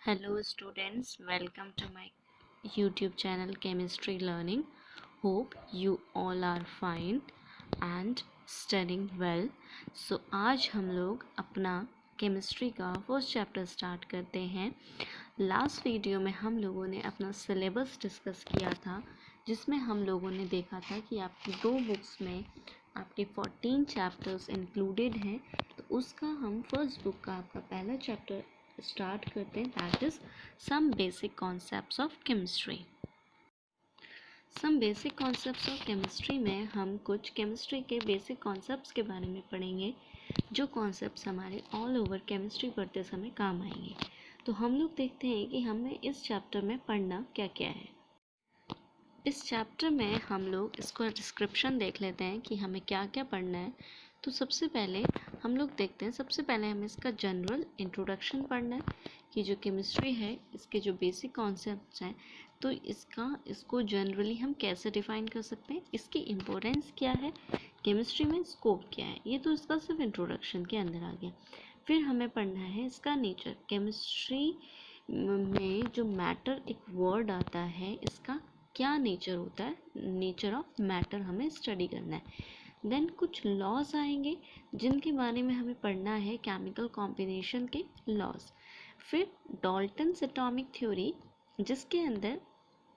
Hello students, welcome to my YouTube channel Chemistry Learning. Hope you all are fine and studying well. So आज हम लोग अपना chemistry का first chapter start करते हैं। Last video में हम लोगों ने अपना सिलेबस डिस्कस किया था, जिसमें हम लोगों ने देखा था कि आपकी दो बुक्स में आपके 14 चैप्टर्स इंक्लूडेड हैं। तो उसका हम फर्स्ट बुक का आपका पहला चैप्टर स्टार्ट करते हैं, that is some basic concepts of chemistry. Some basic concepts of chemistry में हम कुछ केमिस्ट्री के बेसिक कॉन्सेप्ट्स के बारे में पढ़ेंगे, जो कॉन्सेप्ट्स हमारे ऑल ओवर केमिस्ट्री पढ़ते समय काम आएंगे। तो हम लोग देखते हैं कि हमें इस चैप्टर में पढ़ना क्या क्या है। इस चैप्टर में हम लोग इसको डिस्क्रिप्शन देख लेते हैं कि हमें क्या क्या पढ़ना है। तो सबसे पहले हम लोग देखते हैं, सबसे पहले हमें इसका जनरल इंट्रोडक्शन पढ़ना है कि जो केमिस्ट्री है इसके जो बेसिक कॉन्सेप्ट्स हैं, तो इसको जनरली हम कैसे डिफाइन कर सकते हैं, इसकी इम्पोर्टेंस क्या है, केमिस्ट्री में स्कोप क्या है। ये तो इसका सिर्फ इंट्रोडक्शन के अंदर आ गया। फिर हमें पढ़ना है इसका नेचर। केमिस्ट्री में जो मैटर एक वर्ड आता है, इसका क्या नेचर होता है, नेचर ऑफ मैटर हमें स्टडी करना है। देन कुछ लॉज आएंगे जिनके बारे में हमें पढ़ना है, केमिकल कॉम्बिनेशन के लॉज। फिर डाल्टन्स एटॉमिक थ्योरी, जिसके अंदर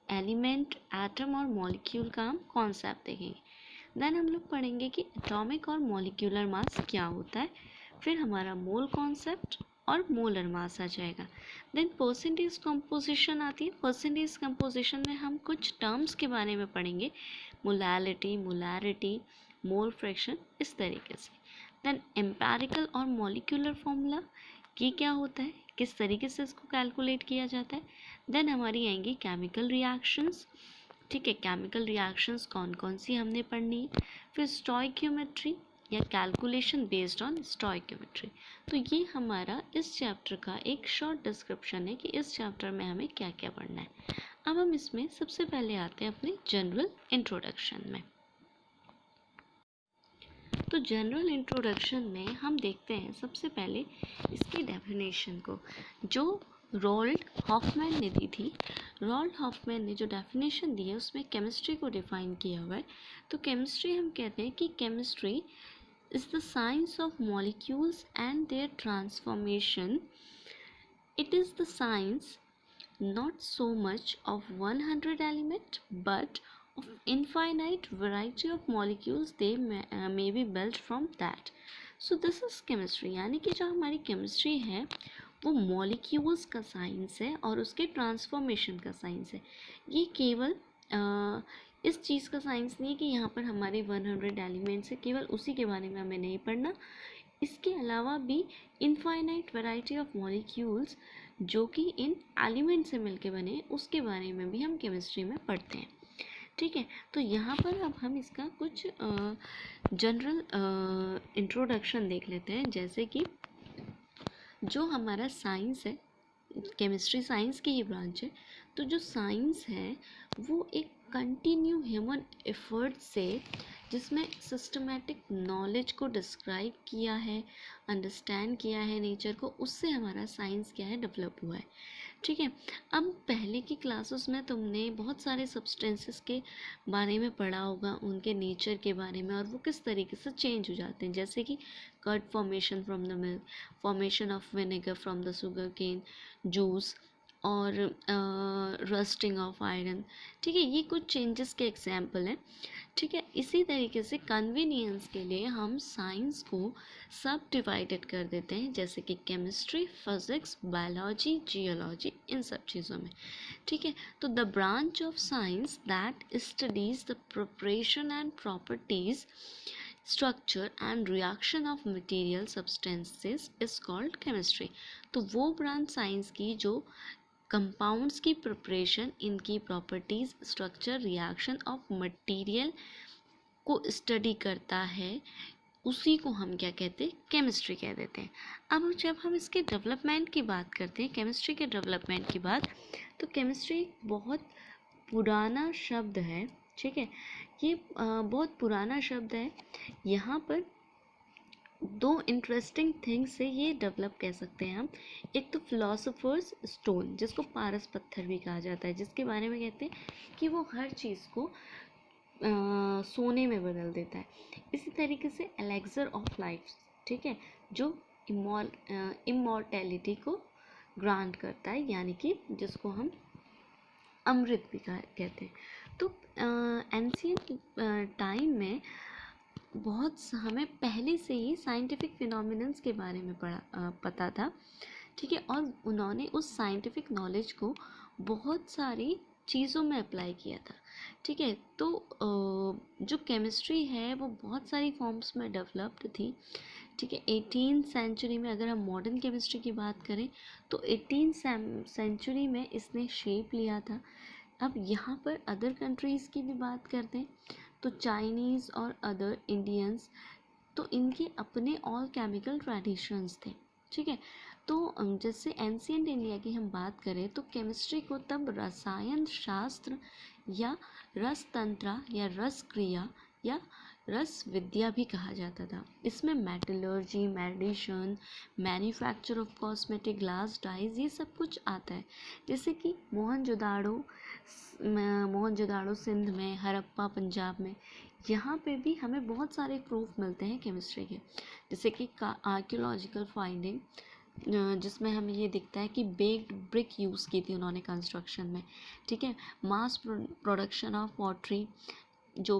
एलिमेंट, एटम और मॉलिक्यूल का हम कॉन्सेप्ट देखेंगे। देन हम लोग पढ़ेंगे कि एटॉमिक और मॉलिक्यूलर मास क्या होता है। फिर हमारा मोल कॉन्सेप्ट और मोलर मास आ जाएगा। देन परसेंटेज कंपोजिशन आती है। परसेंटेज कंपोजिशन में हम कुछ टर्म्स के बारे में पढ़ेंगे, मोलैलिटी, मोलैरिटी, मोल फ्रैक्शन, इस तरीके से। देन एम्पेरिकल और मॉलिक्यूलर फॉर्मूला, ये क्या होता है, किस तरीके से इसको कैलकुलेट किया जाता है। देन हमारी आएंगी केमिकल रिएक्शंस। ठीक है, केमिकल रिएक्शंस कौन कौन सी हमने पढ़नी है। फिर स्टोइक्योमेट्री या कैलकुलेशन बेस्ड ऑन स्टोइक्योमेट्री। तो ये हमारा इस चैप्टर का एक शॉर्ट डिस्क्रिप्शन है कि इस चैप्टर में हमें क्या क्या पढ़ना है। अब हम इसमें सबसे पहले आते हैं अपने जनरल इंट्रोडक्शन में। तो जनरल इंट्रोडक्शन में हम देखते हैं सबसे पहले इसकी डेफिनेशन को, जो रोल्ड हॉफमैन ने दी थी। रोल्ड हॉफमैन ने जो डेफिनेशन दी है उसमें केमिस्ट्री को डिफाइन किया हुआ है। तो केमिस्ट्री हम कहते हैं कि chemistry is the science of molecules and their transformation. It is the science not so much of 100 element but of infinite variety of molecules they may be built from that. So this is chemistry, यानी कि जो हमारी chemistry है वो molecules का science है और उसके ट्रांसफॉर्मेशन का साइंस है। ये केवल इस चीज़ का साइंस नहीं है कि यहाँ पर हमारे 100 एलिमेंट्स है, केवल उसी के बारे में हमें नहीं पढ़ना। इसके अलावा भी इनफाइनाइट वैरायटी ऑफ मॉलिक्यूल्स जो कि इन एलिमेंट से मिलके बने, उसके बारे में भी हम केमिस्ट्री में पढ़ते हैं। ठीक है, तो यहाँ पर अब हम इसका कुछ जनरल इंट्रोडक्शन देख लेते हैं। जैसे कि जो हमारा साइंस है, केमिस्ट्री साइंस की ही ब्रांच है, तो जो साइंस है वो एक कंटिन्यू ह्यूमन एफर्ट से, जिसमें सिस्टमेटिक नॉलेज को डिस्क्राइब किया है, अंडरस्टैंड किया है नेचर को, उससे हमारा साइंस क्या है, डेवलप हुआ है। ठीक है, अब पहले की क्लासेस में तुमने बहुत सारे सब्सटेंसेस के बारे में पढ़ा होगा, उनके नेचर के बारे में, और वो किस तरीके से चेंज हो जाते हैं। जैसे कि curd formation from the milk, formation of vinegar from the sugar cane juice, और रस्टिंग ऑफ आयरन। ठीक है, ये कुछ चेंजेस के एग्जाम्पल हैं। ठीक है, इसी तरीके से कन्वीनियंस के लिए हम साइंस को सब डिवाइडेड कर देते हैं, जैसे कि केमिस्ट्री, फिजिक्स, बायोलॉजी, जियोलॉजी, इन सब चीज़ों में। ठीक है, तो the branch of science that studies the preparation and properties, structure and reaction of material substances is called chemistry. तो वो ब्रांच साइंस की जो कंपाउंड्स की प्रिपरेशन, इनकी properties, structure, reaction of material को स्टडी करता है, उसी को हम क्या कहते हैं, केमिस्ट्री कह देते हैं। अब जब हम इसके डेवलपमेंट की बात करते हैं, केमिस्ट्री के डेवलपमेंट की बात, तो केमिस्ट्री बहुत पुराना शब्द है। ठीक है, ये बहुत पुराना शब्द है। यहाँ पर दो इंटरेस्टिंग थिंग्स से ये डेवलप कह सकते हैं हम। एक तो फिलोसोफर्स स्टोन, जिसको पारस पत्थर भी कहा जाता है, जिसके बारे में कहते हैं कि वो हर चीज़ को सोने में बदल देता है। इसी तरीके से एलेक्सर ऑफ लाइफ, ठीक है, जो इमॉर्टैलिटी को ग्रांट करता है, यानी कि जिसको हम अमृत भी कहते हैं। तो एंशियंट टाइम में हमें पहले से ही साइंटिफिक फिनोमिनन्स के बारे में पता था, ठीक है, और उन्होंने उस साइंटिफिक नॉलेज को बहुत सारी चीज़ों में अप्लाई किया था, ठीक है। तो जो केमिस्ट्री है वो बहुत सारी फॉर्म्स में डेवलप्ड थी, ठीक है। 18th सेंचुरी में अगर हम मॉडर्न केमिस्ट्री की बात करें तो 18th सेंचुरी में इसने शेप लिया था। अब यहाँ पर अदर कंट्रीज़ की भी बात करते हैं तो चाइनीज़ और अदर इंडियंस, तो इनके अपने ऑल केमिकल ट्रेडिशंस थे, ठीक है। तो जैसे एंशियंट इंडिया की हम बात करें तो केमिस्ट्री को तब रसायन शास्त्र या रस तंत्र या रस क्रिया या रस विद्या भी कहा जाता था। इसमें metallurgy, medicine, manufacture of cosmetic, glass, dyes, ये सब कुछ आता है। जैसे कि मोहनजोदाड़ो सिंध में, हड़प्पा पंजाब में, यहाँ पे भी हमें बहुत सारे प्रूफ मिलते हैं केमिस्ट्री के। जैसे कि आर्कियोलॉजिकल फाइंडिंग, जिसमें हमें ये दिखता है कि बेक्ड ब्रिक यूज़ की थी उन्होंने कंस्ट्रक्शन में, ठीक है। प्रोडक्शन ऑफ पॉटरी, जो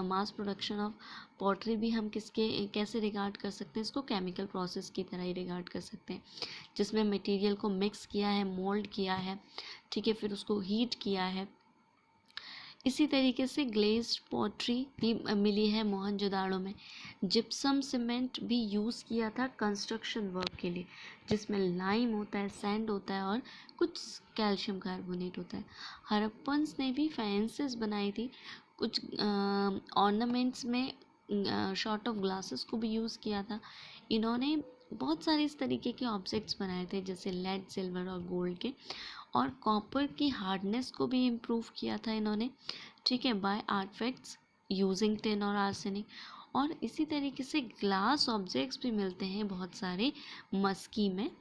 मास प्रोडक्शन ऑफ पॉटरी भी हम कैसे रिगार्ड कर सकते हैं, इसको केमिकल प्रोसेस की तरह ही रिगार्ड कर सकते हैं, जिसमें मटेरियल को मिक्स किया है, मोल्ड किया है, ठीक है, फिर उसको हीट किया है। इसी तरीके से ग्लेज्ड पॉटरी भी मिली है मोहनजोदाड़ो में। जिप्सम सीमेंट भी यूज़ किया था कंस्ट्रक्शन वर्क के लिए, जिसमें लाइम होता है, सैंड होता है और कुछ कैल्शियम कार्बोनेट होता है। हड़प्पन्स ने भी फैंसेस बनाई थी, कुछ ऑर्नामेंट्स में शॉर्ट ऑफ ग्लासेस को भी यूज़ किया था। इन्होंने बहुत सारे इस तरीके के ऑब्जेक्ट्स बनाए थे, जैसे लेड, सिल्वर और गोल्ड के, और कॉपर की हार्डनेस को भी इम्प्रूव किया था इन्होंने, ठीक है, बाय आर्टिफैक्ट्स यूजिंग टिन और आर्सेनिक। और इसी तरीके से ग्लास ऑब्जेक्ट्स भी मिलते हैं बहुत सारे मस्की में,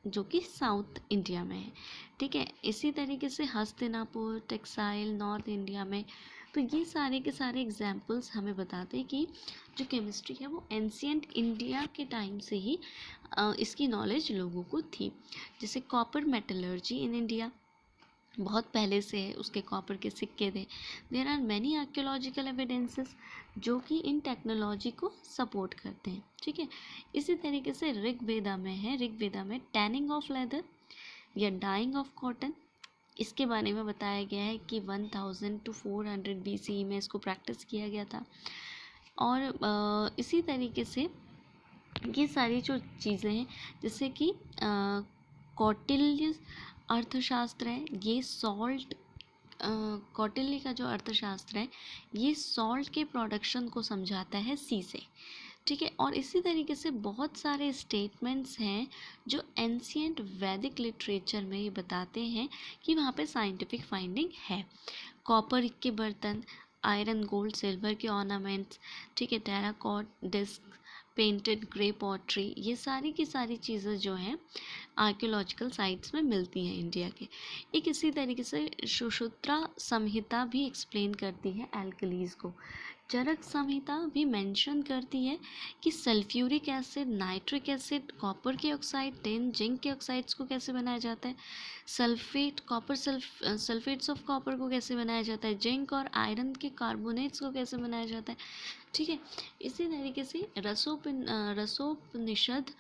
जो कि साउथ इंडिया में है, ठीक है। इसी तरीके से हस्तिनापुर, टेक्सटाइल, नॉर्थ इंडिया में। तो ये सारे के सारे एग्जाम्पल्स हमें बताते हैं कि जो केमिस्ट्री है वो एंशियंट इंडिया के टाइम से ही इसकी नॉलेज लोगों को थी। जैसे कॉपर मेटलर्जी इन इंडिया बहुत पहले से है, उसके कॉपर के सिक्के थे। There are many archaeological evidences जो कि इन टेक्नोलॉजी को सपोर्ट करते हैं, ठीक है। इसी तरीके से ऋग्वेदा में है, ऋग्वेदा में टैनिंग ऑफ लेदर या डाइंग ऑफ कॉटन, इसके बारे में बताया गया है कि 1000 to 400 BCE में इसको प्रैक्टिस किया गया था। और इसी तरीके से ये सारी जो चीज़ें हैं, जैसे कि कौटिल्य अर्थशास्त्र है, ये सॉल्ट, कौटिल्य का जो अर्थशास्त्र है ये सॉल्ट के प्रोडक्शन को समझाता है सी से, ठीक है। और इसी तरीके से बहुत सारे स्टेटमेंट्स हैं जो एंशियंट वैदिक लिटरेचर में ये बताते हैं कि वहाँ पे साइंटिफिक फाइंडिंग है। कॉपर के बर्तन, आयरन, गोल्ड, सिल्वर के ऑर्नामेंट्स, ठीक है, टेराकॉट डिस्क, पेंटेड ग्रे पॉटरी, ये सारी की सारी चीज़ें जो हैं आर्कियोलॉजिकल साइट्स में मिलती हैं इंडिया के। एक इसी तरीके से सुश्रुता संहिता भी एक्सप्लेन करती है एल्कलीज को। चरक संहिता भी मेंशन करती है कि sulphuric acid, nitric acid, copper के ऑक्साइड, टिन, जिंक के ऑक्साइड्स को कैसे बनाया जाता है, सल्फेट्स ऑफ कॉपर को कैसे बनाया जाता है, जिंक और आयरन के कार्बोनेट्स को कैसे बनाया जाता है, ठीक है। इसी तरीके से रसोपनिषद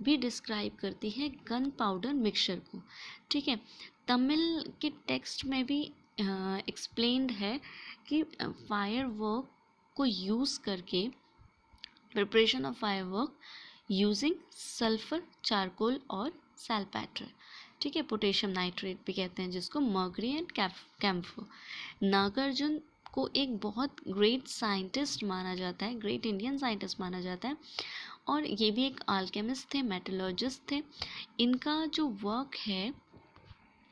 भी डिस्क्राइब करती है गन पाउडर मिक्सचर को, ठीक है। तमिल के टेक्स्ट में भी एक्सप्लेन्ड है कि फायर वर्क को यूज़ करके, preparation of fire work using sulphur, charcoal और सैलपैटर, ठीक है। पोटेशियम नाइट्रेट भी कहते हैं जिसको, मर्करी एंड कैम्फर। नागार्जुन को एक बहुत ग्रेट साइंटिस्ट माना जाता है, ग्रेट इंडियन साइंटिस्ट माना जाता है, और ये भी एक अल्केमिस्ट थे, मेटलर्जिस्ट थे। इनका जो वर्क है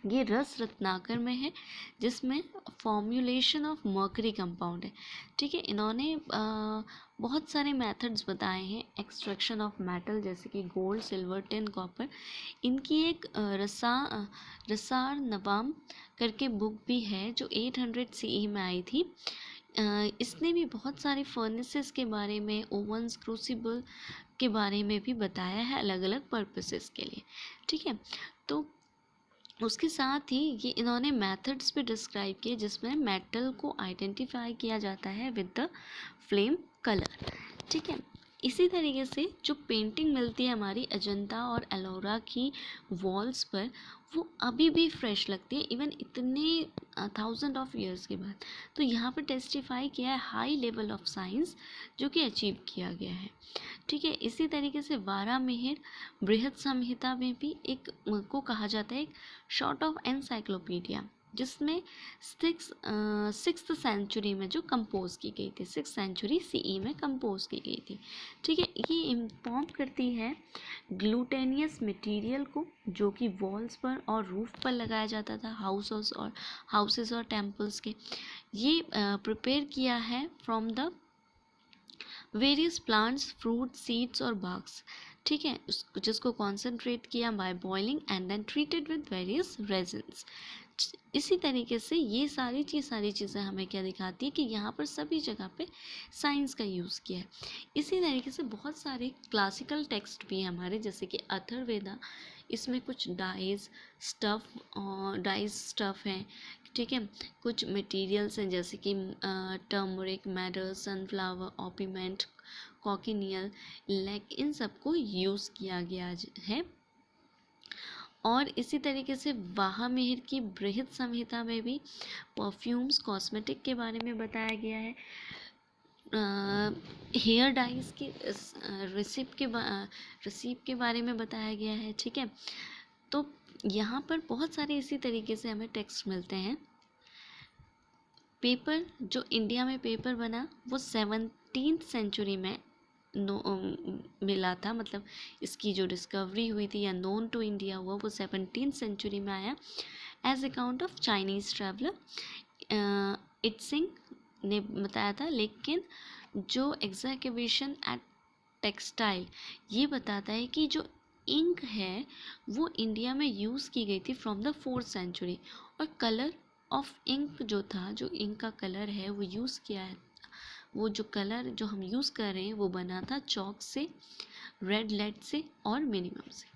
ये रस रत्नाकर में है, जिसमें फॉर्म्युलेशन ऑफ मर्करी कंपाउंड है, ठीक है। इन्होंने बहुत सारे मेथड्स बताए हैं एक्सट्रैक्शन ऑफ मेटल, जैसे कि गोल्ड, सिल्वर, टिन, कॉपर। इनकी एक रसार नवाम करके बुक भी है जो 800 CE में आई थी। इसने भी बहुत सारे फर्नेसेस के बारे में, ओवन्स, क्रूसिबल के बारे में भी बताया है अलग अलग पर्पसेस के लिए। ठीक है, तो उसके साथ ही ये इन्होंने मेथड्स भी डिस्क्राइब किए जिसमें मेटल को आइडेंटिफाई किया जाता है विद द फ्लेम कलर। ठीक है, इसी तरीके से जो पेंटिंग मिलती है हमारी अजंता और एलोरा की वॉल्स पर, वो अभी भी फ्रेश लगती है इवन इतने 1000 ऑफ ईयर्स के बाद। तो यहाँ पर टेस्टिफाई किया है हाई लेवल ऑफ साइंस जो कि अचीव किया गया है। ठीक है, इसी तरीके से वारामिहिर बृहद संहिता में भी एक को कहा जाता है एक शॉर्ट ऑफ एनसाइक्लोपीडिया, जिसमें सिक्स्थ सेंचुरी में जो कंपोज की गई थी, 6th सेंचुरी CE में कंपोज की गई थी। ठीक है, ये इन्फॉर्म करती है ग्लूटेनियस मटेरियल को जो कि वॉल्स पर और रूफ पर लगाया जाता था हाउसेस और टेम्पल्स के। ये प्रिपेयर किया है from the various plants, fruit, seeds और बाग्स। ठीक है, जिसको कॉन्सेंट्रेट किया by boiling and then treated with various resins. इसी तरीके से ये सारी चीज़ें हमें क्या दिखाती है कि यहाँ पर सभी जगह पे साइंस का यूज़ किया है। इसी तरीके से बहुत सारे क्लासिकल टेक्स्ट भी हैं हमारे, जैसे कि अथर्ववेदा। इसमें कुछ डाइज स्टफ़ हैं। ठीक है, कुछ मटेरियल्स हैं जैसे कि टर्मरिक, मैडर, सनफ्लावर, ऑपिमेंट, कॉकिनियल, लैक, इन सबको यूज़ किया गया है। और इसी तरीके से वाहामिहिर की बृहद संहिता में भी परफ्यूम्स, कॉस्मेटिक के बारे में बताया गया है। हेयर डाइज की रिसिप के बारे में बताया गया है। ठीक है, तो यहाँ पर बहुत सारे इसी तरीके से हमें टेक्स्ट मिलते हैं। पेपर, जो इंडिया में पेपर बना वो 17th सेंचुरी में मिला था, मतलब इसकी जो डिस्कवरी हुई थी या नोन टू इंडिया हुआ वो 17th सेंचुरी में आया as account of Chinese traveller Itsing ने बताया था। लेकिन जो एग्जीक्यूशन एट टेक्सटाइल ये बताता है कि जो इंक है वो इंडिया में यूज़ की गई थी फ्रॉम द 4th सेंचुरी, और कलर ऑफ इंक जो था, जो इंक का कलर है वो यूज़ किया है, वो जो कलर जो हम यूज़ कर रहे हैं वो बना था चॉक से, रेड लेड से और मिनिमम से।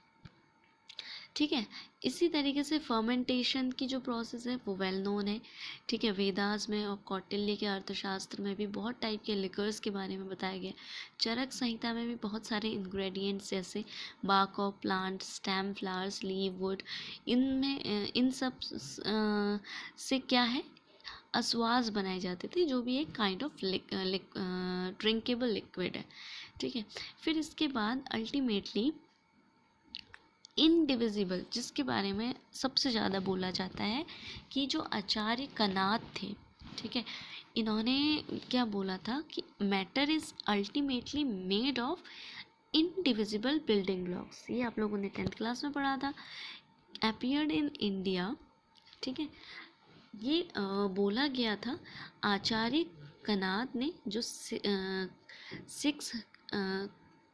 ठीक है, इसी तरीके से फर्मेंटेशन की जो प्रोसेस है वो वेल नोन है। ठीक है, वेदास में और कौटिल्य के अर्थशास्त्र में भी बहुत टाइप के लिकर्स के बारे में बताया गया। चरक संहिता में भी बहुत सारे इंग्रेडिएंट्स जैसे bark of plant, stem, flowers, leave, wood, इनमें इन सब से क्या है अस्वाज बनाए जाते थे, जो भी एक काइंड ऑफ ड्रिंकेबल लिक्विड है। ठीक है, फिर इसके बाद अल्टीमेटली इनडिविजिबल, जिसके बारे में सबसे ज़्यादा बोला जाता है कि जो आचार्य कनाद थे, ठीक है, इन्होंने क्या बोला था कि matter is ultimately made of indivisible building blocks. ये आप लोगों ने 10th क्लास में पढ़ा था। Appeared in India. ठीक है, ये बोला गया था आचार्य कनाद ने, जो 6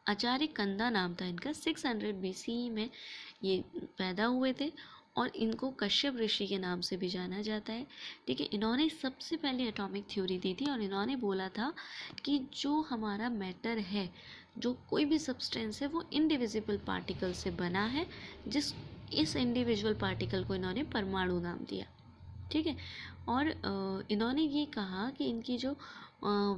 आचार्य कंदा नाम था इनका, 600 BCE में ये पैदा हुए थे और इनको कश्यप ऋषि के नाम से भी जाना जाता है। ठीक है, इन्होंने सबसे पहले एटॉमिक थ्योरी दी थी और इन्होंने बोला था कि जो हमारा मैटर है, जो कोई भी सब्सटेंस है, वो इनडिविजिबल पार्टिकल से बना है, इस इंडिविजुअल पार्टिकल को इन्होंने परमाणु नाम दिया। ठीक है, और इन्होंने ये कहा कि इनकी जो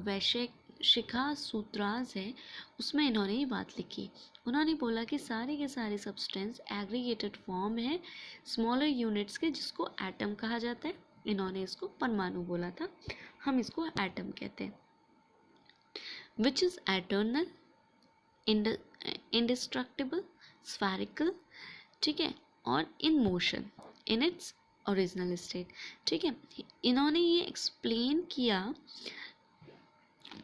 वैशेषिका सूत्रास है उसमें इन्होंने ये बात लिखी। उन्होंने बोला कि सारे के सारे सब्सटेंस एग्रीगेटेड फॉर्म है स्मॉलर यूनिट्स के, जिसको एटम कहा जाता है। इन्होंने इसको परमाणु बोला था, हम इसको एटम कहते हैं। Which is eternal, indestructible, spherical, ठीक है, और in motion in its original state. ठीक है, इन्होंने ये एक्सप्लेन किया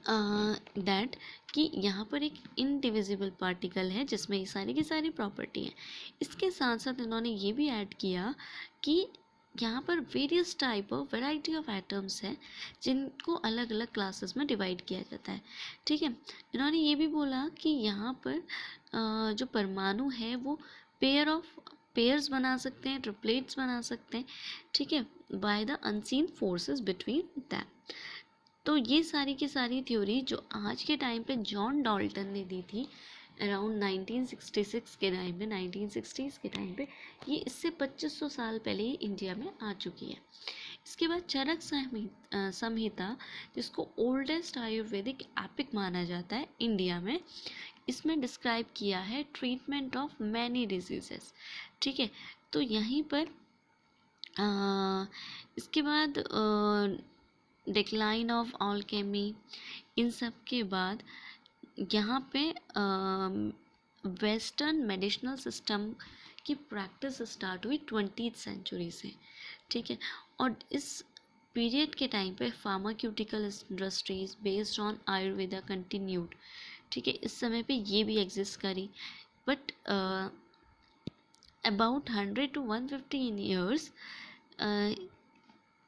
दैट कि यहाँ पर एक इनडिविजिबल पार्टिकल है जिसमें ये सारी की सारी प्रॉपर्टी है। इसके साथ साथ इन्होंने ये भी ऐड किया कि यहाँ पर various type of variety of atoms हैं जिनको अलग अलग क्लासेस में डिवाइड किया जाता है। ठीक है, इन्होंने ये भी बोला कि यहाँ पर जो परमाणु है वो पेयर्स बना सकते हैं, ट्रिपलेट्स बना सकते हैं। ठीक है, by the unseen forces between them. तो ये सारी की सारी थ्योरी जो आज के टाइम पे जॉन डाल्टन ने दी थी अराउंड 1966 के टाइम पे, 1960s के टाइम पे, ये इससे 2500 साल पहले ही इंडिया में आ चुकी है। इसके बाद चरक संहिता, जिसको ओल्डेस्ट आयुर्वेदिक एपिक माना जाता है इंडिया में, इसमें डिस्क्राइब किया है ट्रीटमेंट ऑफ मैनी डिजीजेस। ठीक है, तो यहीं पर इसके बाद डिक्लाइन ऑफ ऑलकेमी, इन सब के बाद यहाँ पे वेस्टर्न मेडिसिनल सिस्टम की प्रैक्टिस स्टार्ट हुई 20th सेंचुरी से। ठीक है, और इस पीरियड के टाइम पे pharmaceutical industries based on Ayurveda continued. ठीक है, इस समय पे ये भी एग्जिस्ट करी, बट अबाउट 100 to 150 ईयर्स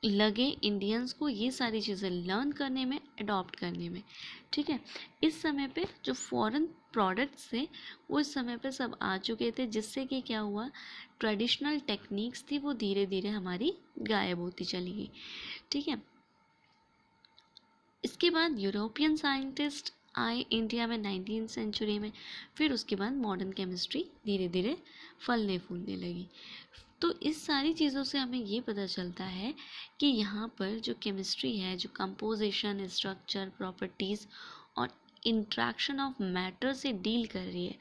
लगे इंडियंस को ये सारी चीज़ें लर्न करने में, अडॉप्ट करने में। ठीक है, इस समय पे जो फॉरेन प्रोडक्ट्स थे वो इस समय पे सब आ चुके थे, जिससे कि क्या हुआ, ट्रेडिशनल टेक्निक्स थी वो धीरे धीरे हमारी गायब होती चली गई। ठीक है, इसके बाद यूरोपियन साइंटिस्ट आए इंडिया में 19th सेंचुरी में, फिर उसके बाद मॉडर्न केमिस्ट्री धीरे धीरे फलने फूलने लगी। तो इस सारी चीज़ों से हमें ये पता चलता है कि यहाँ पर जो केमिस्ट्री है, जो कंपोजिशन, स्ट्रक्चर, प्रॉपर्टीज़ और इंट्रैक्शन ऑफ मैटर से डील कर रही है।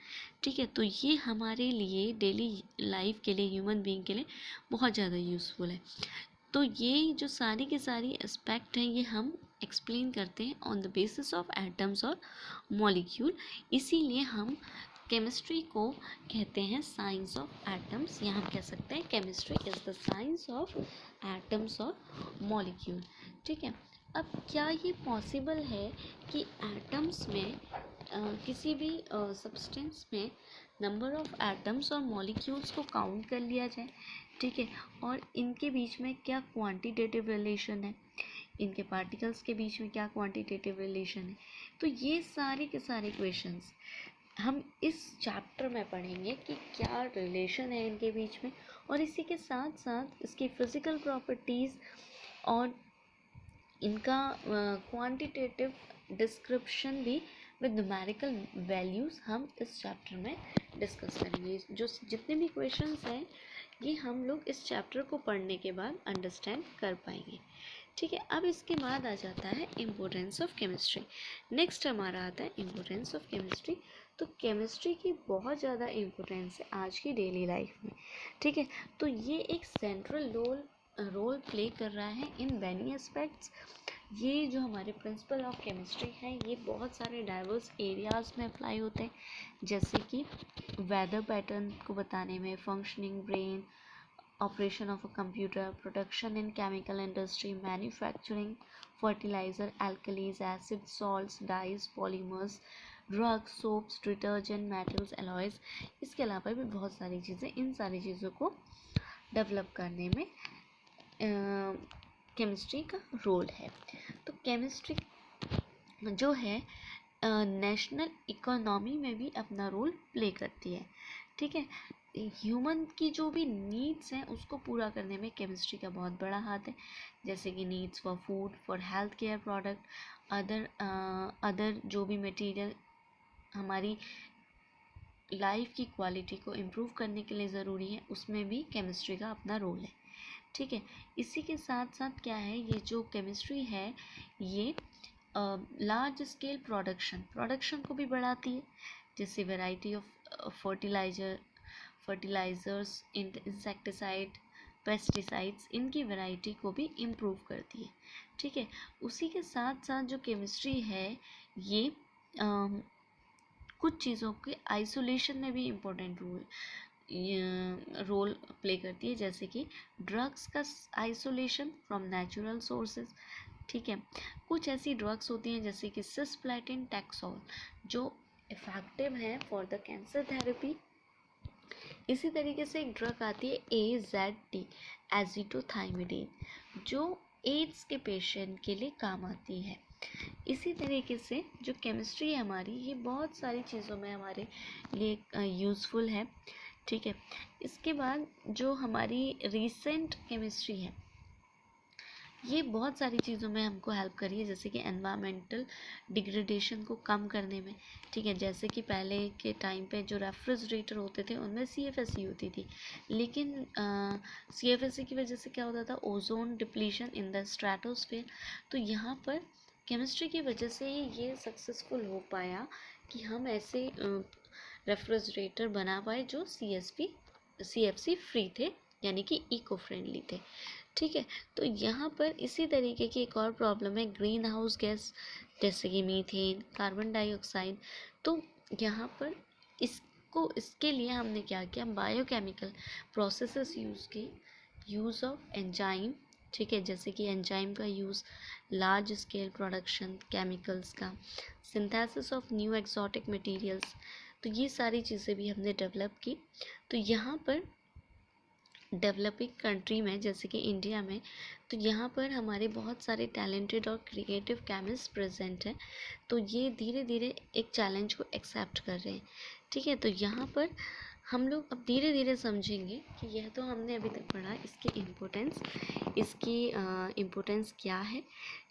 ठीक है, तो ये हमारे लिए डेली लाइफ के लिए, ह्यूमन बीइंग के लिए बहुत ज़्यादा यूज़फुल है। तो ये जो सारी के सारी एस्पेक्ट हैं ये हम एक्सप्लेन करते हैं on the basis of atoms और मॉलिक्यूल। इसीलिए हम केमिस्ट्री को कहते हैं साइंस ऑफ एटम्स, या हम कह सकते हैं chemistry is the science of atoms और मॉलिक्यूल। ठीक है, अब क्या ये पॉसिबल है कि एटम्स में किसी भी सब्सटेंस में नंबर ऑफ एटम्स और मॉलिक्यूल्स को काउंट कर लिया जाए? ठीक है, और इनके बीच में क्या क्वांटिटेटिव रिलेशन है, इनके पार्टिकल्स के बीच में क्या क्वांटिटेटिव रिलेशन है? तो ये सारे के सारे क्वेश्चंस हम इस चैप्टर में पढ़ेंगे कि क्या रिलेशन है इनके बीच में, और इसी के साथ साथ इसकी फिज़िकल प्रॉपर्टीज़ और इनका क्वांटिटेटिव डिस्क्रिप्शन भी विद न्यूमेरिकल वैल्यूज़ हम इस चैप्टर में डिस्कस करेंगे। जो जितने भी क्वेश्चंस हैं ये हम लोग इस चैप्टर को पढ़ने के बाद अंडरस्टैंड कर पाएंगे। ठीक है, अब इसके बाद आ जाता है इम्पोर्टेंस ऑफ केमिस्ट्री। नेक्स्ट हमारा आता है इम्पोर्टेंस ऑफ केमिस्ट्री। तो केमिस्ट्री की बहुत ज़्यादा इम्पोर्टेंस है आज की डेली लाइफ में। ठीक है, तो ये एक सेंट्रल रोल प्ले कर रहा है इन मैनी एस्पेक्ट्स। ये जो हमारे प्रिंसिपल ऑफ केमिस्ट्री है ये बहुत सारे डाइवर्स एरियाज़ में अप्लाई होते हैं, जैसे कि वेदर पैटर्न को बताने में, functioning brain, operation of a computer, production in chemical industry, manufacturing, fertiliser, alkalis, acid, salts, dyes, polymers, drugs, soaps, detergent, metals, alloys. इसके अलावा भी बहुत सारी चीज़ें, इन सारी चीज़ों को डेवलप करने में केमिस्ट्री का रोल है। तो केमिस्ट्री जो है नेशनल इकोनॉमी में भी अपना रोल प्ले करती है। ठीक है, ह्यूमन की जो भी नीड्स हैं उसको पूरा करने में केमिस्ट्री का बहुत बड़ा हाथ है, जैसे कि needs for food, for health care product, other जो भी मटेरियल हमारी लाइफ की क्वालिटी को इम्प्रूव करने के लिए ज़रूरी है, उसमें भी केमिस्ट्री का अपना रोल है। ठीक है, इसी के साथ साथ क्या है, ये जो केमिस्ट्री है ये लार्ज स्केल प्रोडक्शन को भी बढ़ाती है, जैसे variety of fertilisers, insecticide, pesticides, इनकी वैरायटी को भी इम्प्रूव करती है। ठीक है, उसी के साथ साथ जो केमिस्ट्री है ये कुछ चीज़ों के आइसोलेशन में भी इम्पोर्टेंट रोल प्ले करती है, जैसे कि ड्रग्स का आइसोलेशन फ्रॉम नेचुरल सोर्सेज। ठीक है, कुछ ऐसी ड्रग्स होती हैं जैसे कि सिस्प्लेटिन, टैक्सोल, जो इफेक्टिव हैं फॉर द कैंसर थेरेपी, इसी तरीके से एक ड्रग आती है AZD, एजिटोथाइमिडीन, जो एड्स के पेशेंट के लिए काम आती है। इसी तरीके से जो केमिस्ट्री है हमारी, ये बहुत सारी चीज़ों में हमारे लिए यूज़फुल है। ठीक है, इसके बाद जो हमारी रीसेंट केमिस्ट्री है, ये बहुत सारी चीज़ों में हमको हेल्प करी है, जैसे कि एनवायरमेंटल डिग्रेडेशन को कम करने में। ठीक है, जैसे कि पहले के टाइम पे जो रेफ्रिजरेटर होते थे उनमें CFSE होती थी, लेकिन CFSE की वजह से क्या होता था, ozone depletion in the stratosphere. तो यहाँ पर केमिस्ट्री की वजह से ये सक्सेसफुल हो पाया कि हम ऐसे रेफ्रिजरेटर बना पाए जो CFC फ्री थे, यानी कि इको फ्रेंडली थे। ठीक है, तो यहाँ पर इसी तरीके की एक और प्रॉब्लम है ग्रीन हाउस गैस, जैसे कि मीथेन, कार्बन डाइऑक्साइड। तो यहाँ पर इसके लिए हमने क्या किया, बायोकेमिकल प्रोसेसेस यूज़ की, यूज़ ऑफ एंजाइम। ठीक है, जैसे कि एंजाइम का use, large scale production chemicals का, synthesis of new exotic materials. तो ये सारी चीज़ें भी हमने डेवलप की। तो यहाँ पर डेवलपिंग कंट्री में, जैसे कि इंडिया में, तो यहाँ पर हमारे बहुत सारे टैलेंटेड और क्रिएटिव केमिस्ट प्रेजेंट हैं। तो ये धीरे धीरे एक चैलेंज को एक्सेप्ट कर रहे हैं। ठीक है, तो यहाँ पर हम लोग अब धीरे धीरे समझेंगे कि यह तो हमने अभी तक पढ़ा इसकी इम्पोर्टेंस क्या है।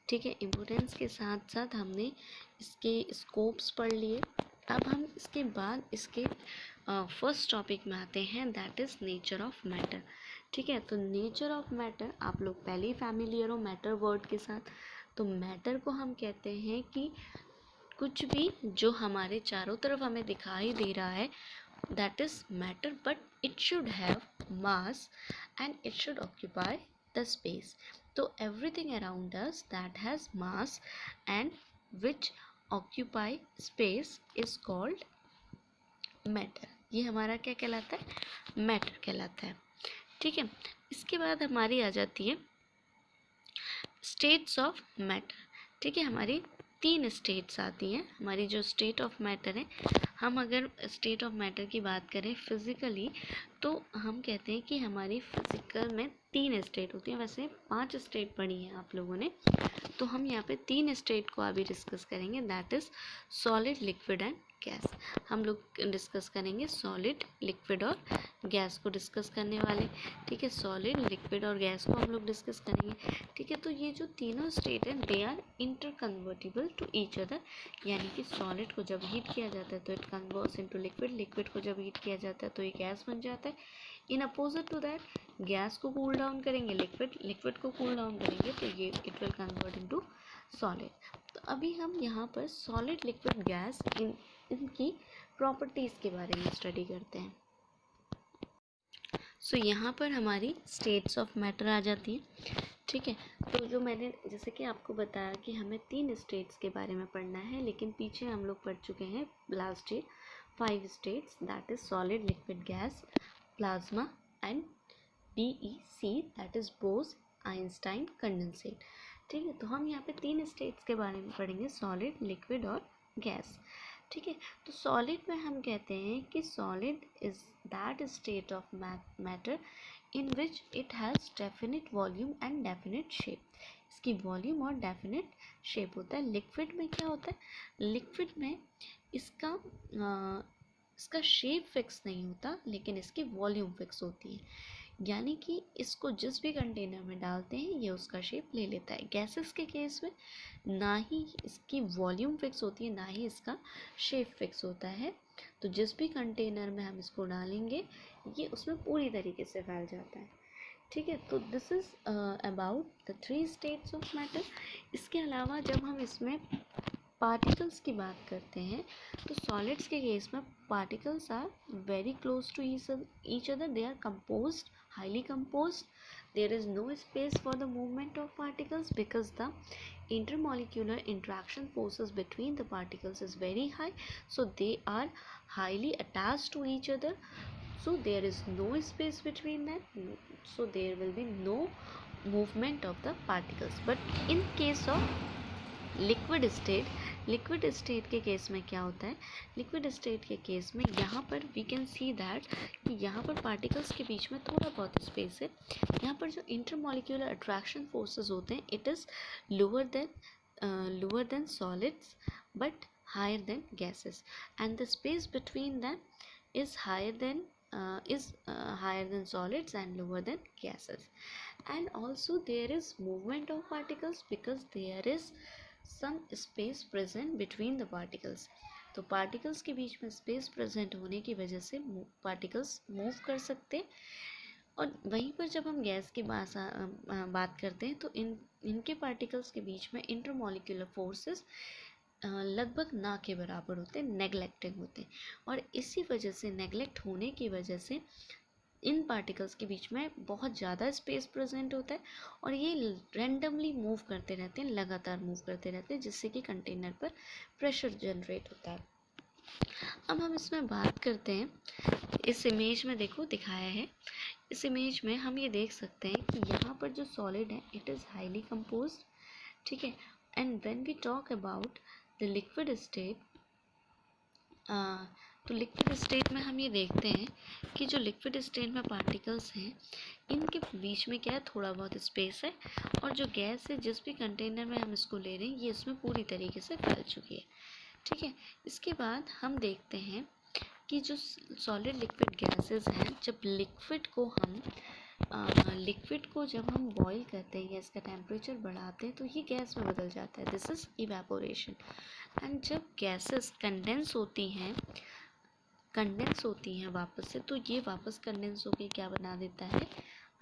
ठीक है, इम्पोर्टेंस के साथ साथ हमने इसके स्कोप्स पढ़ लिए। अब हम इसके बाद इसके फर्स्ट टॉपिक में आते हैं, that is nature of matter. ठीक है, तो नेचर ऑफ मैटर आप लोग पहले ही फैमिलियर हो मैटर वर्ड के साथ। तो मैटर को हम कहते हैं कि कुछ भी जो हमारे चारों तरफ हमें दिखाई दे रहा है, that is matter, but it should have mass and it should occupy the space. तो everything around us that has mass and which occupy space is called matter. ये हमारा क्या कहलाता है, मैटर कहलाता है। ठीक है, इसके बाद हमारी आ जाती है स्टेट्स ऑफ मैटर। ठीक है, हमारी 3 स्टेट्स आती हैं। हमारी जो स्टेट ऑफ मैटर है, हम अगर स्टेट ऑफ मैटर की बात करें फिज़िकली, तो हम कहते हैं कि हमारी फिज़िकल में 3 स्टेट होती हैं। वैसे 5 स्टेट पढ़ी हैं आप लोगों ने, तो हम यहाँ पे 3 स्टेट को अभी डिस्कस करेंगे, that is solid, liquid and gas. हम लोग डिस्कस करेंगे सॉलिड, लिक्विड और गैस को डिस्कस करने वाले। ठीक है, सॉलिड, लिक्विड और गैस को हम लोग डिस्कस करेंगे। ठीक है, तो ये जो तीनों स्टेट हैं, they are interconvertible to each other, यानी कि सॉलिड को जब हीट किया जाता है तो it converts into liquid, liquid को जब हीट किया जाता है तो ये गैस बन जाता है। In opposite to that, gas को कूल डाउन करेंगे लिक्विड को कूल डाउन करेंगे तो ये it will convert into solid. तो अभी हम यहाँ पर सॉलिड, लिक्विड, गैस इनकी प्रॉपर्टीज़ के बारे में स्टडी करते हैं। सो यहाँ पर हमारी स्टेट्स ऑफ मैटर आ जाती है। ठीक है, तो जो मैंने जैसे कि आपको बताया कि हमें 3 स्टेट्स के बारे में पढ़ना है, लेकिन पीछे हम लोग पढ़ चुके हैं last year 5 states, that is solid, liquid, gas, plasma and BEC, that is Bose Einstein condensate. ठीक है, तो हम यहाँ पे 3 स्टेट्स के बारे में पढ़ेंगे, सॉलिड, लिक्विड और गैस। ठीक है, तो सॉलिड में हम कहते हैं कि solid is that state of matter in which it has definite volume and definite shape. इसकी वॉल्यूम और डेफिनिट शेप होता है। लिक्विड में क्या होता है, लिक्विड में इसका शेप फिक्स नहीं होता, लेकिन इसकी वॉल्यूम फिक्स होती है, यानी कि इसको जिस भी कंटेनर में डालते हैं ये उसका शेप ले लेता है। गैसेस के केस में ना ही इसकी वॉल्यूम फिक्स होती है, ना ही इसका शेप फिक्स होता है। तो जिस भी कंटेनर में हम इसको डालेंगे ये उसमें पूरी तरीके से फैल जाता है। ठीक है, तो this is about the 3 states of matter. इसके अलावा जब हम इसमें पार्टिकल्स की बात करते हैं, तो सॉलिड्स के केस में particles are very close to each other, they are composed, highly composed. There is no space for the movement of particles because the intermolecular interaction forces between the particles is very high, so they are highly attached to each other, so there is no space between them, so there will be no movement of the particles. But in case of liquid state, liquid state के case में क्या होता है, liquid state के case में यहाँ पर we can see that कि यहाँ पर पार्टिकल्स के बीच में थोड़ा बहुत स्पेस है। यहाँ पर जो इंटरमॉलिक्यूलर अट्रैक्शन फोर्सेस होते हैं it is lower than solids but higher than gases, and the space between them is higher than solids and lower than gases. And also there is movement of particles because there is some space present between the particles. तो particles के बीच में space present होने की वजह से particles move कर सकते हैं। और वहीं पर जब हम गैस की बात करते हैं तो इनके पार्टिकल्स के बीच में इंटरमॉलिक्यूलर फोर्सेस लगभग ना के बराबर होते हैं, नेग्लेक्टिंग होते हैं। और इसी वजह से नेग्लेक्ट होने की वजह से इन पार्टिकल्स के बीच में बहुत ज़्यादा स्पेस प्रेजेंट होता है और ये रैंडमली मूव करते रहते हैं, लगातार मूव करते रहते हैं, जिससे कि कंटेनर पर प्रेशर जनरेट होता है। अब हम इसमें बात करते हैं, इस इमेज में देखो दिखाया है, इस इमेज में हम ये देख सकते हैं कि यहाँ पर जो सॉलिड है इट इज़ हाईली कंपोज्ड, ठीक है। And when we talk about the liquid state, तो लिक्विड स्टेट में हम ये देखते हैं कि जो लिक्विड स्टेट में पार्टिकल्स हैं इनके बीच में क्या है, थोड़ा बहुत स्पेस है, और जो गैस है जिस भी कंटेनर में हम इसको ले रहे हैं ये इसमें पूरी तरीके से फैल चुकी है, ठीक है। इसके बाद हम देखते हैं कि जो सॉलिड लिक्विड गैसेस हैं, जब लिक्विड को जब हम बॉईल करते हैं या इसका टेम्परेचर बढ़ाते हैं तो ये गैस में बदल जाता है, दिस इज़ इवेपोरेशन। एंड जब गैसेस कंडेंस होती हैं वापस से, तो ये वापस कंडेंस होके क्या बना देता है,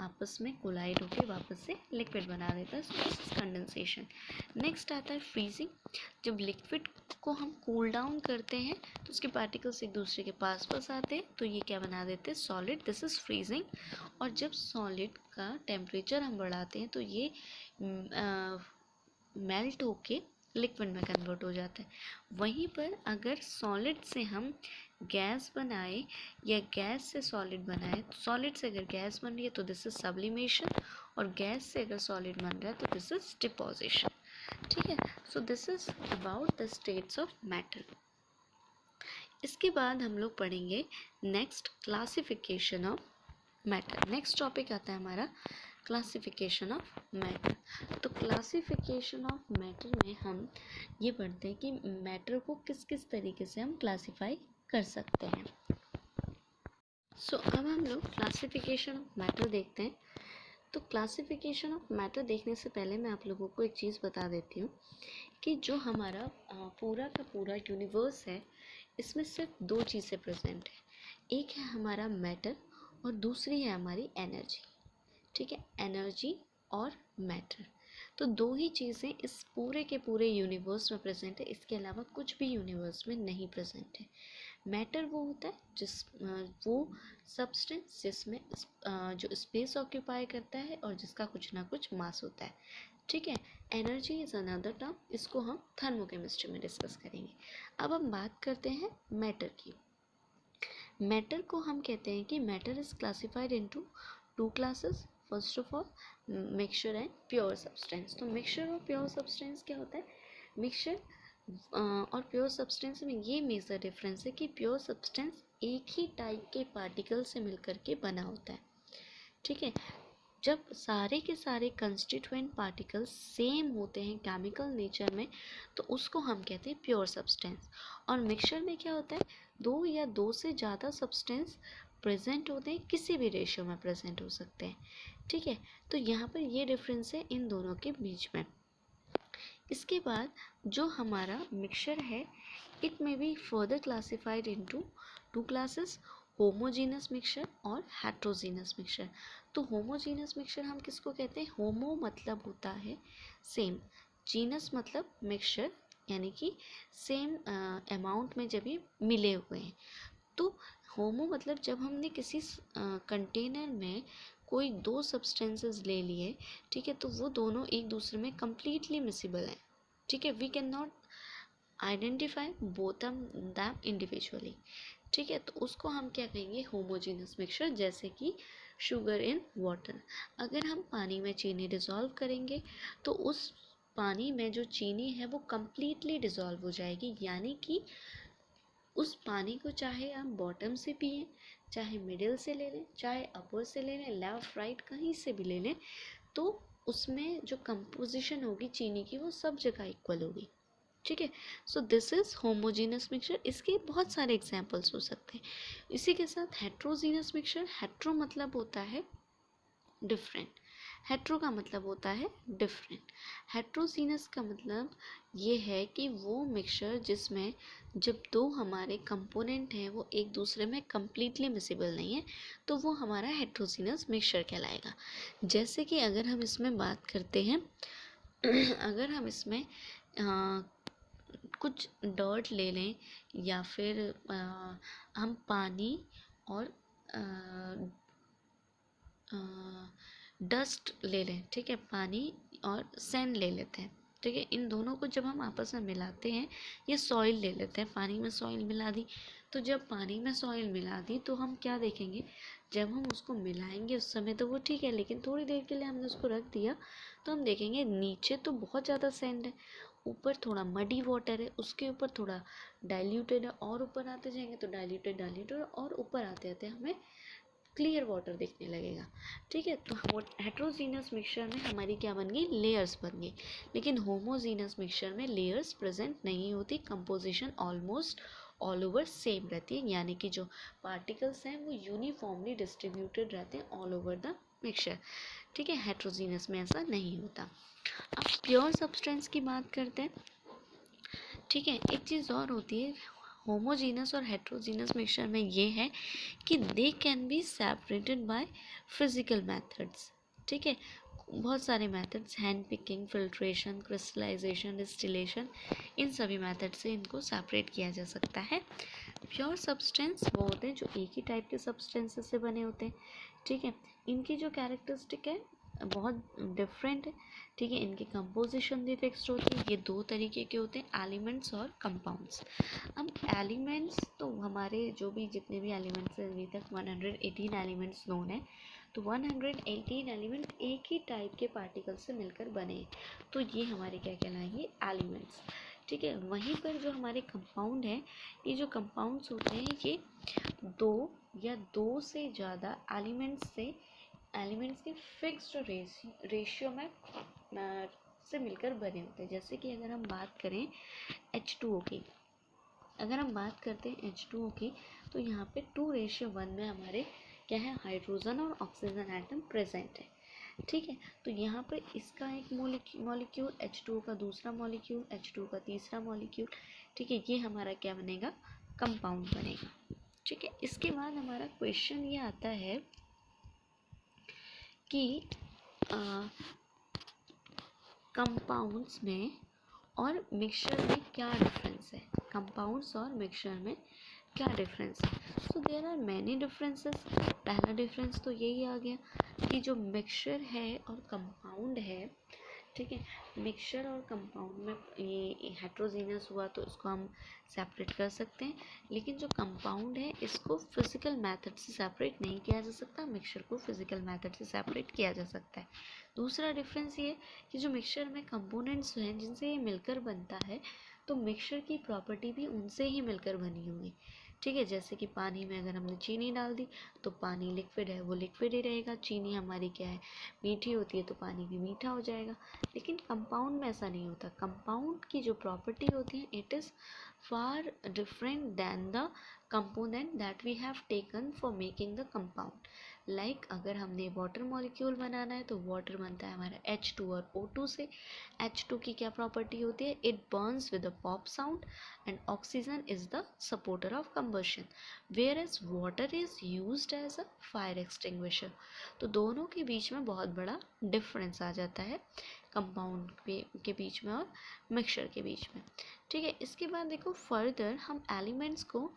आपस में कोलाइड होके वापस से लिक्विड बना देता है, so this is condensation. Next आता है फ्रीजिंग। जब लिक्विड को हम कूल डाउन करते हैं तो उसके पार्टिकल्स एक दूसरे के पास आते हैं तो ये क्या बना देते हैं, सॉलिड, दिस इज फ्रीजिंग। और जब सॉलिड का टेम्परेचर हम बढ़ाते हैं तो ये मेल्ट होके लिक्विड में कन्वर्ट हो जाता है। वहीं पर अगर सॉलिड से हम गैस बनाए या गैस से सॉलिड बनाए, सॉलिड से अगर गैस बन रही है तो दिस इज सब्लिमेशन, और गैस से अगर सॉलिड बन रहा है तो दिस इज डिपोजिशन, ठीक है। So this is about the states of matter. इसके बाद हम लोग पढ़ेंगे next classification of matter. Next topic आता है हमारा क्लासिफिकेशन ऑफ मैटर। तो क्लासिफिकेशन ऑफ मैटर में हम ये पढ़ते हैं कि मैटर को किस किस तरीके से हम क्लासिफाई कर सकते हैं। सो अब हम लोग क्लासिफिकेशन ऑफ मैटर देखते हैं। तो क्लासिफिकेशन ऑफ मैटर देखने से पहले मैं आप लोगों को एक चीज़ बता देती हूँ कि जो हमारा पूरा का पूरा यूनिवर्स है इसमें सिर्फ दो चीज़ें प्रेजेंट है, एक है हमारा मैटर और दूसरी है हमारी एनर्जी, ठीक है, एनर्जी और मैटर। तो दो ही चीज़ें इस पूरे के पूरे यूनिवर्स में प्रेजेंट है, इसके अलावा कुछ भी यूनिवर्स में नहीं प्रेजेंट है। मैटर वो होता है वो सब्सटेंस जिसमें जो स्पेस ऑक्यूपाई करता है और जिसका कुछ ना कुछ मास होता है, ठीक है। एनर्जी इज़ अनदर टर्म, इसको हम थर्मोकेमिस्ट्री में डिस्कस करेंगे। अब हम बात करते हैं मैटर की। मैटर को हम कहते हैं कि matter is classified into two classes. First of all mixture and pure substance. तो मिक्सचर और प्योर सब्सटेंस क्या होता है, मिक्सचर और प्योर सब्सटेंस में ये मेजर डिफरेंस है कि प्योर सब्सटेंस एक ही टाइप के पार्टिकल से मिलकर के बना होता है, ठीक है। जब सारे के सारे कंस्टिट्यूएंट पार्टिकल्स सेम होते हैं केमिकल नेचर में तो उसको हम कहते हैं प्योर सब्सटेंस। और मिक्सचर में क्या होता है, दो या दो से ज़्यादा सब्सटेंस प्रेजेंट होते हैं, किसी भी रेशियो में प्रेजेंट हो सकते हैं, ठीक है। तो यहाँ पर ये डिफरेंस है इन दोनों के बीच में। इसके बाद जो हमारा मिक्सचर है it may be further classified into two classes, homogeneous mixture और हेट्रोजीनस मिक्सचर। तो होमोजीनस मिक्सचर हम किसको कहते हैं, होमो मतलब होता है सेम, जीनस मतलब मिक्सचर यानी कि सेम अमाउंट में जब ये मिले हुए हैं। तो होमो मतलब जब हमने किसी कंटेनर में कोई दो सब्सटेंसेस ले लिए, ठीक है, तो वो दोनों एक दूसरे में कम्प्लीटली मिसिबल हैं, ठीक है, we can not identify both them individually, ठीक है। तो उसको हम क्या कहेंगे, होमोजीनस मिक्सचर। जैसे कि शुगर इन वाटर, अगर हम पानी में चीनी डिज़ोल्व करेंगे तो उस पानी में जो चीनी है वो कम्प्लीटली डिज़ोल्व हो जाएगी, यानी कि उस पानी को चाहे आप बॉटम से पिए, चाहे मिडिल से ले लें, चाहे अपर से ले लें, लेफ्ट राइट कहीं से भी ले लें, तो उसमें जो कंपोजिशन होगी चीनी की वो सब जगह इक्वल होगी। ठीक है, so this is homogeneous mixture. इसके बहुत सारे एग्जांपल्स हो सकते हैं। इसी के साथ हेट्रोजीनस मिक्सचर, हेट्रो मतलब होता है डिफरेंट, हेट्रो का मतलब होता है डिफरेंट। हेट्रोजीनस का मतलब ये है कि वो मिक्सचर जिसमें जब दो हमारे कंपोनेंट हैं वो एक दूसरे में कम्प्लीटली मिसिबल नहीं है, तो वो हमारा हेट्रोजीनस मिक्सचर कहलाएगा। जैसे कि अगर हम इसमें बात करते हैं अगर हम इसमें कुछ डर्ट ले लें, या फिर हम पानी और डस्ट ले लें, ठीक है, पानी और सैंड ले लेते हैं, ठीक है, इन दोनों को जब हम आपस में मिलाते हैं, ये सॉइल ले लेते हैं, पानी में सॉइल मिला दी, तो जब पानी में सॉइल मिला दी तो हम क्या देखेंगे, जब हम उसको मिलाएंगे उस समय तो वो ठीक है, लेकिन थोड़ी देर के लिए हमने उसको रख दिया तो हम देखेंगे नीचे तो बहुत ज़्यादा सैंड है, ऊपर थोड़ा मडी वाटर है, उसके ऊपर थोड़ा डाइल्यूटेड है, और ऊपर आते जाएंगे तो डाइल्यूटेड डाइल्यूटेड, और ऊपर आते आते हमें क्लियर वाटर दिखने लगेगा। ठीक है, तो हेट्रोजीनस मिक्सचर में हमारी क्या बन गई, लेयर्स बन गई। लेकिन होमोजीनस मिक्सचर में लेयर्स प्रेजेंट नहीं होती, composition almost all over same रहती है, यानी कि जो पार्टिकल्स हैं वो यूनिफॉर्मली डिस्ट्रीब्यूटेड रहते हैं ऑल ओवर द मिक्सचर। ठीक है, हेट्रोजीनस में ऐसा नहीं होता। अब प्योर सब्सटेंस की बात करते हैं। ठीक है, एक चीज़ और होती है होमोजीनस और हेट्रोजीनस मिक्सचर में, ये है कि they can be separated by physical methods. ठीक है, बहुत सारे methods, hand picking, filtration, crystallisation, distillation, इन सभी मेथड से इनको सेपरेट किया जा सकता है। प्योर सब्सटेंस वो होते हैं जो एक ही टाइप के सब्सटेंसेस से बने होते हैं। ठीक है, इनकी जो कैरेक्टरिस्टिक है बहुत डिफरेंट है। ठीक है, इनकी कंपोजिशन भी फिक्स्ड होती है। ये दो तरीके के होते हैं, एलिमेंट्स और कंपाउंड्स। अब एलिमेंट्स तो हमारे जो भी जितने भी एलिमेंट्स हैं, अभी तक 118 एलिमेंट्स नोन है, तो 118 एलिमेंट एक ही टाइप के पार्टिकल से मिलकर बने, तो ये हमारे क्या कहलाएंगे, एलिमेंट्स। ठीक है, वहीं पर जो हमारे कंपाउंड हैं, ये जो कंपाउंड्स होते हैं ये दो या दो से ज़्यादा एलिमेंट्स के फिक्स्ड रेशियो में से मिलकर बने होते हैं। जैसे कि अगर हम बात करें H2O की, अगर हम बात करते हैं H2O की, तो यहाँ पे 2:1 में हमारे क्या है, हाइड्रोजन और ऑक्सीजन एटम प्रेजेंट है। ठीक है, तो यहाँ पे इसका एक मॉलिक्यूल H2O का दूसरा मॉलिक्यूल, H2O का तीसरा मॉलिक्यूल, ठीक है, ये हमारा क्या बनेगा, कंपाउंड बनेगा। ठीक है, इसके बाद हमारा क्वेश्चन ये आता है कि कंपाउंड्स में और मिक्सचर में क्या डिफरेंस है, कंपाउंड्स और मिक्सचर में क्या डिफरेंस है। So there are many differences. पहला डिफरेंस तो यही आ गया कि जो मिक्सचर है और कंपाउंड है, ठीक है, मिक्सचर और कंपाउंड में ये हेट्रोजीनियस हुआ तो इसको हम सेपरेट कर सकते हैं, लेकिन जो कंपाउंड है इसको फिजिकल मेथड से सेपरेट नहीं किया जा सकता, मिक्सचर को फिजिकल मेथड से सेपरेट किया जा सकता है। दूसरा डिफरेंस ये कि जो मिक्सचर में कंपोनेंट्स हैं जिनसे ये मिलकर बनता है, तो मिक्सचर की प्रॉपर्टी भी उनसे ही मिलकर बनी होगी। ठीक है, जैसे कि पानी में अगर हमने चीनी डाल दी तो पानी लिक्विड है वो लिक्विड ही रहेगा, चीनी हमारी क्या है, मीठी होती है, तो पानी भी मीठा हो जाएगा। लेकिन कंपाउंड में ऐसा नहीं होता। कंपाउंड की जो प्रॉपर्टी होती है, it is far different than the component that we have taken for making the compound. Like अगर हमने वाटर मॉलिक्यूल बनाना है तो वाटर बनता है हमारा H2 और O2 से। H2 की क्या प्रॉपर्टी होती है, it burns with a pop sound and oxygen is the supporter of combustion, whereas water is used as a fire extinguisher. तो दोनों के बीच में बहुत बड़ा डिफरेंस आ जाता है, कंपाउंड के बीच में और मिक्सचर के बीच में। ठीक है, इसके बाद देखो फर्दर हम एलिमेंट्स को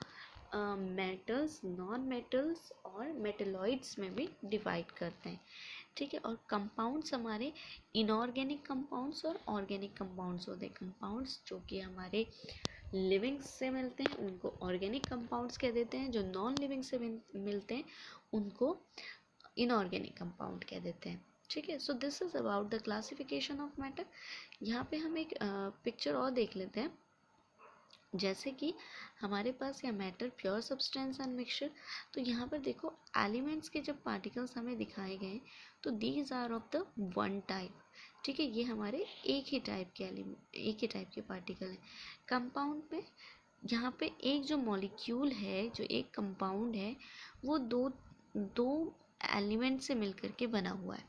मेटल्स, नॉन मेटल्स और मेटलॉइड्स में भी डिवाइड करते हैं। ठीक है, और कंपाउंड्स हमारे इनऑर्गेनिक कंपाउंड्स और ऑर्गेनिक कंपाउंड्स होते हैं। कंपाउंड्स जो कि हमारे लिविंग से मिलते हैं उनको ऑर्गेनिक कंपाउंड्स कह देते हैं, जो नॉन लिविंग से मिलते हैं उनको इनऑर्गेनिक कंपाउंड कह देते हैं। ठीक है। So this is about the classification of matter. यहाँ पे हम एक पिक्चर और देख लेते हैं। जैसे कि हमारे पास या matter, pure substance and mixture. तो यहाँ पर देखो एलिमेंट्स के जब पार्टिकल्स हमें दिखाए गए तो these are of the one type. ठीक है, ये हमारे एक ही टाइप के एलिमेंट, एक ही टाइप के पार्टिकल हैं। कंपाउंड में यहाँ पे एक जो मॉलिक्यूल है, जो एक कंपाउंड है, वो दो दो एलिमेंट से मिलकर के बना हुआ है।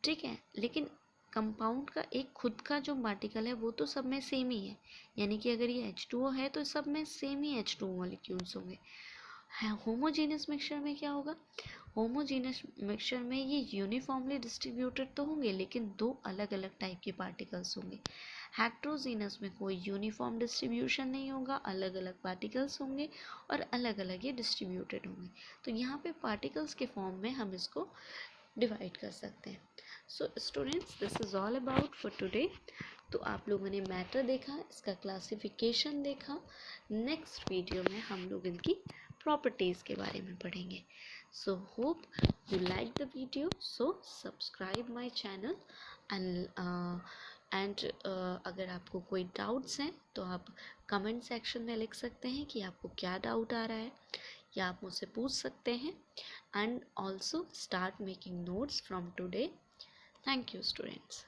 ठीक है, लेकिन कंपाउंड का एक खुद का जो पार्टिकल है वो तो सब में सेम ही है। यानी कि अगर ये H2O है तो सब में सेम ही H2O मॉलिक्यूल्स होंगे। होमोजीनियस मिक्सचर में क्या होगा? होमोजीनियस मिक्सचर में ये यूनिफॉर्मली डिस्ट्रीब्यूटेड तो होंगे लेकिन दो अलग अलग टाइप के पार्टिकल्स होंगे। हेट्रोजीनस में कोई यूनिफॉर्म डिस्ट्रीब्यूशन नहीं होगा, अलग अलग पार्टिकल्स होंगे और अलग अलग ये डिस्ट्रीब्यूटेड होंगे। तो यहाँ पे पार्टिकल्स के फॉर्म में हम इसको डिवाइड कर सकते हैं। So students, this is all about for today. तो आप लोगों ने मैटर देखा, इसका क्लासिफिकेशन देखा। नेक्स्ट वीडियो में हम लोग इनकी प्रॉपर्टीज़ के बारे में पढ़ेंगे। So hope you like the video, so subscribe my channel and अगर आपको कोई डाउट्स हैं तो आप कमेंट सेक्शन में लिख सकते हैं कि आपको क्या डाउट आ रहा है, या आप मुझसे पूछ सकते हैं। And also start making notes from today. Thank you, students.